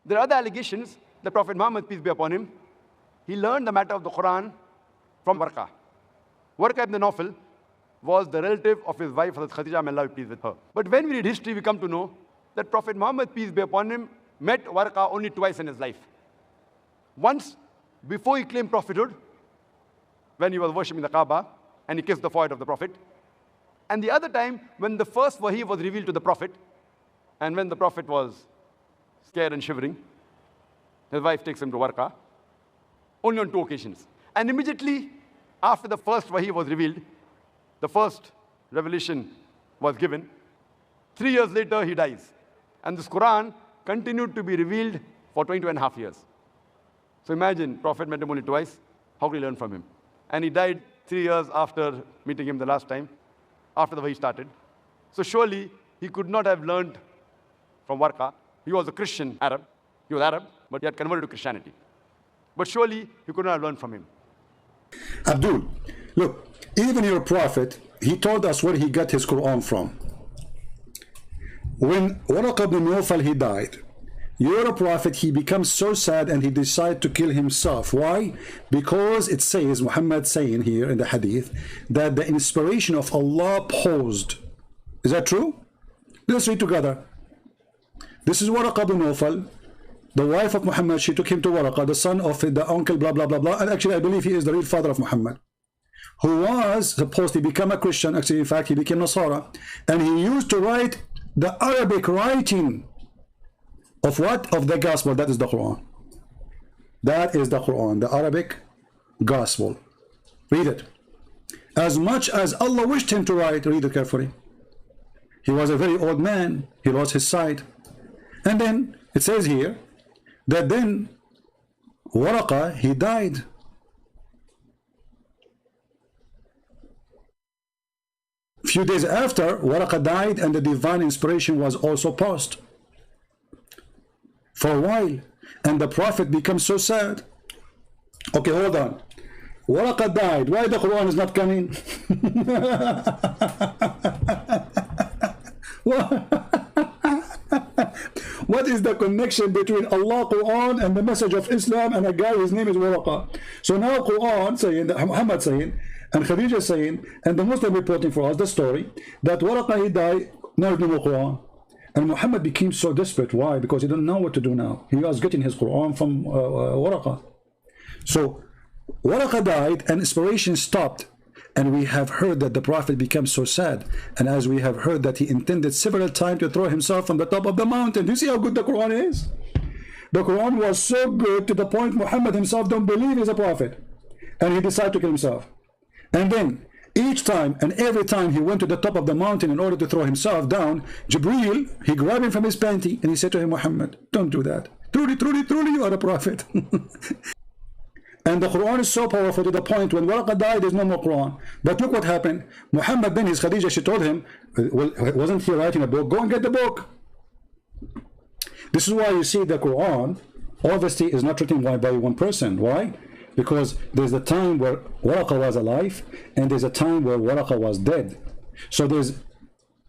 There are other allegations. The Prophet Muhammad, peace be upon him, he learned the matter of the Quran from Waraqa. Waraqa Ibn Nawfal was the relative of his wife, Hazrat Khadija, may Allah be pleased with her. But when we read history, we come to know that Prophet Muhammad, peace be upon him, met Waraqa only twice in his life. Once, before he claimed prophethood, when he was worshipping the Kaaba, and he kissed the forehead of the Prophet. And the other time, when the first wahi was revealed to the Prophet, and when the Prophet was scared and shivering, his wife takes him to Waraqa, only on 2 occasions. And immediately after the first wahi was revealed, the first revelation was given, 3 years later he dies. And this Quran continued to be revealed for 22.5 years. So imagine, Prophet met him only twice, how could he learn from him? And he died 3 years after meeting him the last time, after the wahi started. So surely he could not have learned from Waraqa. He was a Christian Arab. He was Arab, but he had converted to Christianity. But surely he could not have learned from him. Abdul, look, even your prophet, he told us where he got his Quran from. When Waraqa Ibn Nawfal, he died, your prophet, he becomes so sad and he decided to kill himself. Why? Because it says, Muhammad saying here in the hadith, that the inspiration of Allah paused. Is that true? Let's read together. This is Waraqa Ibn Nawfal, the wife of Muhammad. She took him to Waraqa, the son of the uncle, blah, blah, blah, blah. And actually, I believe he is the real father of Muhammad, who was supposed to become a Christian. Actually, in fact, he became Nasara. And he used to write the Arabic writing of what? Of the gospel. That is the Quran. That is the Quran, the Arabic gospel. Read it. As much as Allah wished him to write, read it carefully. He was a very old man. He lost his sight. And then it says here that then Waraqa, he died. Few days after, Waraqa died and the divine inspiration was also paused for a while, and the Prophet becomes so sad. Okay, hold on. Waraqa died. Why the Quran is not coming? What is the connection between Allah, Quran, and the message of Islam and a guy whose name is Waraqa? So now Quran saying, Muhammad saying, and Khadija saying, and the Muslim reporting for us the story that Waraqa, he died, now no more Quran. And Muhammad became so desperate. Why? Because he didn't know what to do now. He was getting his Quran from Waraqa. So Waraqa died and inspiration stopped. And we have heard that the Prophet becomes so sad. And as we have heard that he intended several times to throw himself from the top of the mountain. Do you see how good the Quran is? The Quran was so good to the point Muhammad himself don't believe he's a prophet. And he decided to kill himself. And then each time and every time he went to the top of the mountain in order to throw himself down, Jibreel, he grabbed him from his panty and he said to him, Muhammad, don't do that. Truly, truly, truly, you are a prophet. And the Quran is so powerful to the point when Waraqa died, there's no more Quran. But look what happened. Muhammad, then his Khadija, she told him, well, wasn't he writing a book? Go and get the book. This is why you see the Quran, obviously, is not written by one person. Why? Because there's a time where Waraqa was alive and there's a time where Waraqa was dead. So there's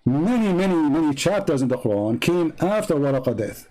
many chapters in the Quran came after Waraqa death.